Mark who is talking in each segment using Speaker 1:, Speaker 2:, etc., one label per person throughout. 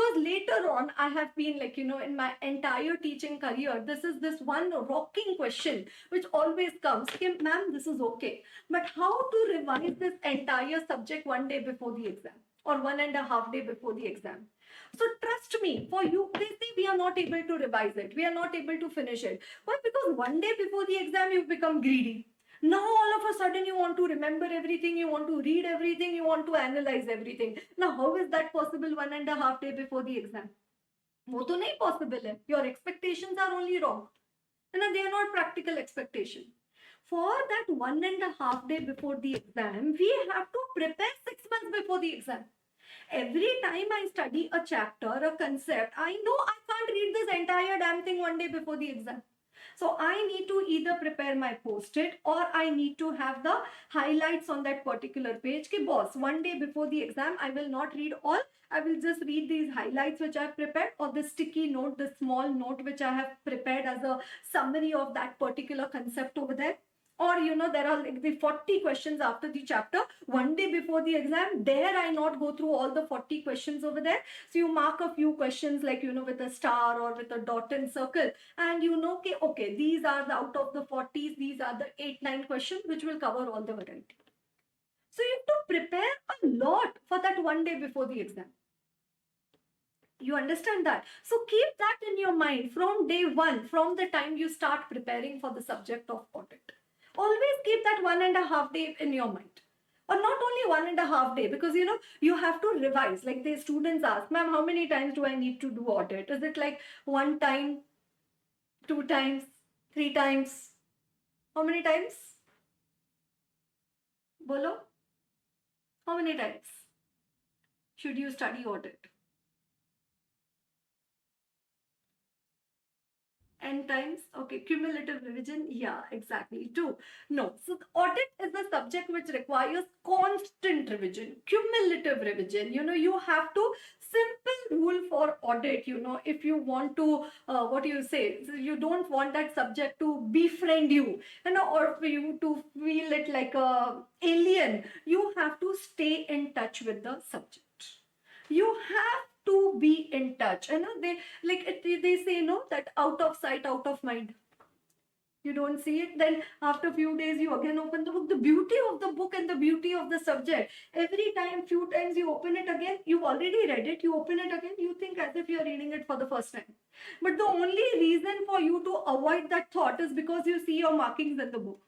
Speaker 1: because later on I have been like, in my entire teaching career, this one rocking question which always comes, okay, ma'am, this is okay, but how to revise this entire subject one day before the exam or 1.5 day before the exam? So trust me, for you, they say we are not able to revise it, we are not able to finish it. Why? Because one day before the exam you become greedy. Now all of a sudden you want to remember everything, you want to read everything, you want to analyze everything. Now how is that possible 1.5 day before the exam? वो तो नहीं possible है. Your expectations are only wrong. And they are not practical expectation. For that 1.5 day before the exam, we have to prepare 6 months before the exam. Every time I study a chapter, a concept, I know I can't read this entire damn thing one day before the exam. So I need to either prepare my post-it or I need to have the highlights on that particular page. Ki boss, one day before the exam, I will not read all. I will just read these highlights which I have prepared, or the sticky note, the small note which I have prepared as a summary of that particular concept over there. Or there are like the 40 questions after the chapter. One day before the exam, dare I not go through all the 40 questions over there? So you mark a few questions like with a star or with a dot and circle, and okay, these are the out of the 40s, these are the 8-9 questions which will cover all the variety. So you have to prepare a lot for that one day before the exam. You understand that? So keep that in your mind from day one, from the time you start preparing for the subject of audit. Always keep that 1.5 day in your mind. Or not only 1.5 day, because you have to revise. Like the students ask, ma'am, how many times do I need to do audit? Is it like 1 time, 2 times, 3 times? How many times? Bolo? How many times should you study audit? N times? Okay, cumulative revision? Yeah, exactly. 2. No. So the audit is a subject which requires constant revision, cumulative revision. You have to, simple rule for audit, if you want to, what do you say? So you don't want that subject to befriend you, or for you to feel it like a alien. You have to stay in touch with the subject. You have to be in touch. They say that out of sight, out of mind. You don't see it, then after a few days you again open the book. The beauty of the book and the beauty of the subject, every time, few times you open it again, you've already read it, you open it again, you think as if you're reading it for the first time. But the only reason for you to avoid that thought is because you see your markings in the book.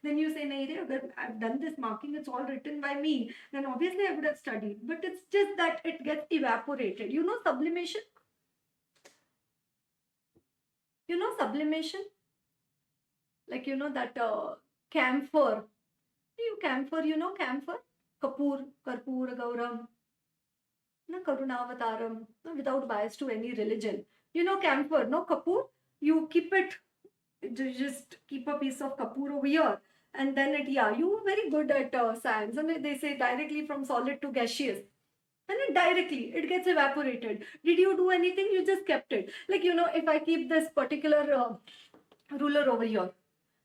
Speaker 1: Then you say, nahi, I've done this marking, it's all written by me, then obviously I would have studied. But it's just that it gets evaporated. Sublimation? Sublimation? Like, that camphor. Camphor, camphor? Kapoor, Karpur, Gauram, Karunavataram, without bias to any religion. Camphor, no, Kapoor? You keep it, just keep a piece of Kapoor over here. And then you were very good at science. And they say directly from solid to gaseous. And it gets evaporated. Did you do anything? You just kept it. Like, if I keep this particular ruler over here,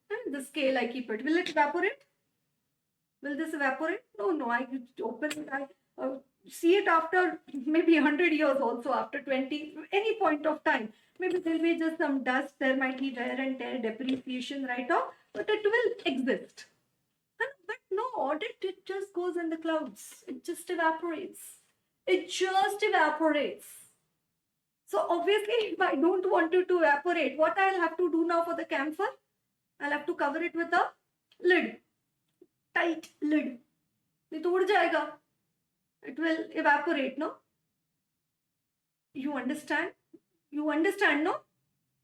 Speaker 1: and the scale I keep it, will it evaporate? Will this evaporate? No, I open it, I see it after maybe 100 years also, after 20, any point of time. Maybe there will be just some dust, there might be wear and tear, depreciation right off, but it will exist. But no, audit, it just goes in the clouds. It just evaporates. It just evaporates. So obviously, if I don't want it to evaporate, what I'll have to do now for the camphor? I'll have to cover it with a lid. Tight lid. नहीं तो उड़ जाएगा. It will evaporate, no? You understand? You understand, no?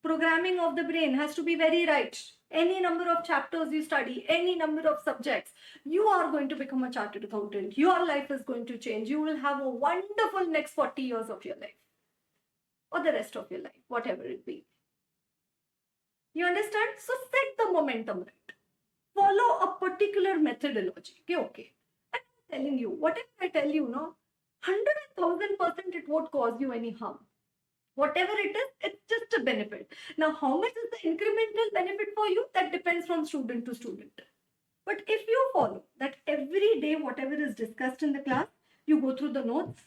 Speaker 1: Programming of the brain has to be very right. Any number of chapters you study, any number of subjects, you are going to become a chartered accountant. Your life is going to change. You will have a wonderful next 40 years of your life. Or the rest of your life, whatever it be. You understand? So set the momentum right. Follow a particular methodology. Okay. And I'm telling you, whatever I tell you, 100,000% it won't cause you any harm. Whatever it is, it's just a benefit. Now, how much is the incremental benefit for you? That depends from student to student. But if you follow that every day, whatever is discussed in the class, you go through the notes,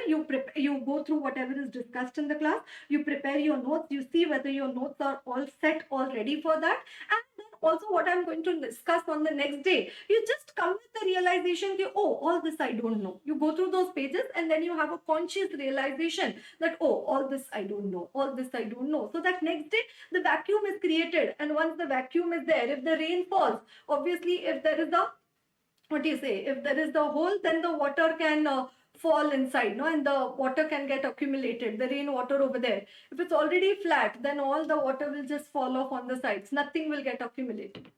Speaker 1: You go through whatever is discussed in the class, you prepare your notes, you see whether your notes are all set, all ready for that. And then also what I'm going to discuss on the next day, you just come with the realization that, oh, all this I don't know. You go through those pages and then you have a conscious realization that, oh, all this I don't know, all this I don't know. So that next day the vacuum is created, and once the vacuum is there, if the rain falls, obviously if there is a, what do you say, if there is the hole, then the water can fall inside, no, and the water can get accumulated, the rain water over there. If it's already flat, then all the water will just fall off on the sides, nothing will get accumulated,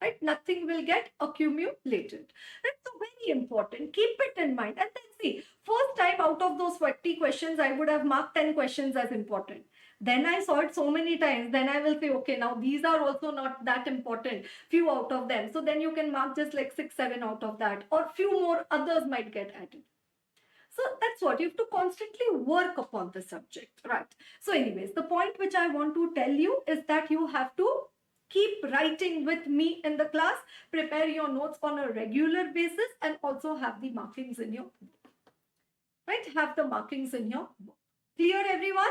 Speaker 1: right? Nothing will get accumulated. That's so very important. Keep it in mind. And then see, first time out of those 40 questions, I would have marked 10 questions as important. Then I saw it so many times. Then I will say, okay, now these are also not that important. Few out of them. So then you can mark just like 6, 7 out of that. Or few more others might get added. So that's what you have to constantly work upon the subject, right? So anyways, the point which I want to tell you is that you have to keep writing with me in the class, prepare your notes on a regular basis, and also have the markings in your book, right? Have the markings in your book. Clear, everyone?